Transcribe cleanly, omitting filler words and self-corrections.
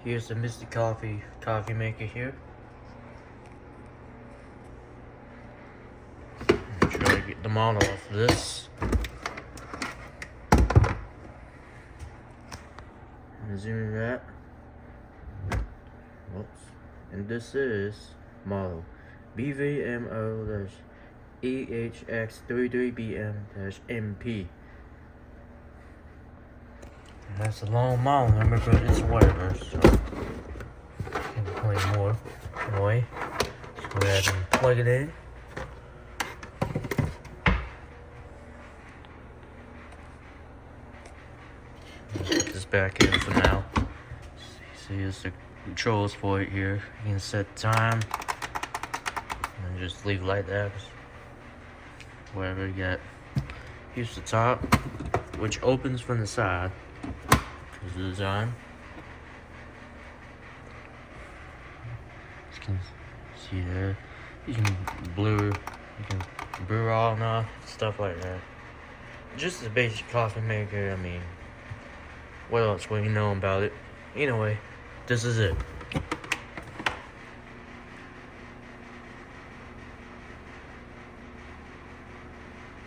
Here's the Mr.Coffee coffee maker here. Try to get the model off of this. Zoom that. Whoops. And this is model BVMC-EHX33BM-NP. That's a long model number, but it's whatever, so can't play more. Anyway, let's go ahead and plug it in. Put this back in for now. See, here's the controls for it here. You can set time and just leave it like that. Whatever you got. Here's the top, which opens from the side. Here's the design. You can see there. You can brew all and off, stuff like that. Just a basic coffee maker. I mean, what else will you know about it? Anyway, this is it.